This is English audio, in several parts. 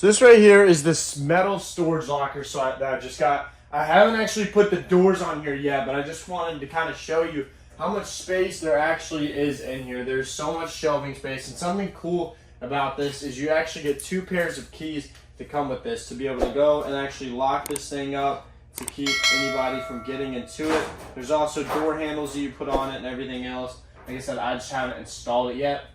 So this right here is this metal storage locker that I just got. I haven't actually put the doors on here yet, but I just wanted to kind of show you how much space there actually is in here. There's so much shelving space, and something cool about this is you actually get 2 pairs of keys to come with this to be able to go and actually lock this thing up to keep anybody from getting into it. There's also door handles that you put on it and everything else. Like I said, I just haven't installed it yet,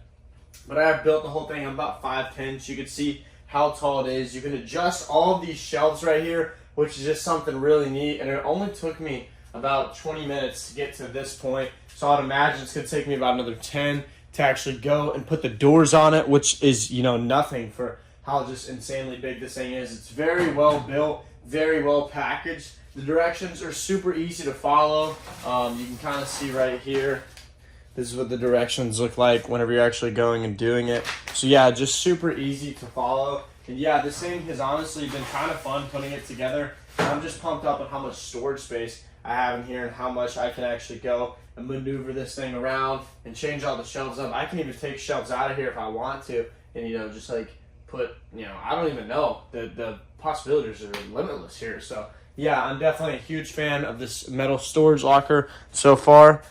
but I have built the whole thing. I'm about 5'10", so you can see how tall it is. You can adjust all of these shelves right here, which is just something really neat, and it only took me about 20 minutes to get to this point, so I'd imagine it's going to take me about another 10 to actually go and put the doors on it, which is, you know, nothing for how just insanely big this thing is. It's very well built, very well packaged. The directions are super easy to follow. You can kind of see right here, this is what the directions look like whenever you're actually going and doing it. So yeah, just super easy to follow. And yeah, this thing has honestly been kind of fun putting it together. I'm just pumped up on how much storage space I have in here and how much I can actually go and maneuver this thing around and change all the shelves up. I can even take shelves out of here if I want to, and, you know, just like put, you know, I don't even know. The possibilities are limitless here. So yeah, I'm definitely a huge fan of this metal storage locker so far.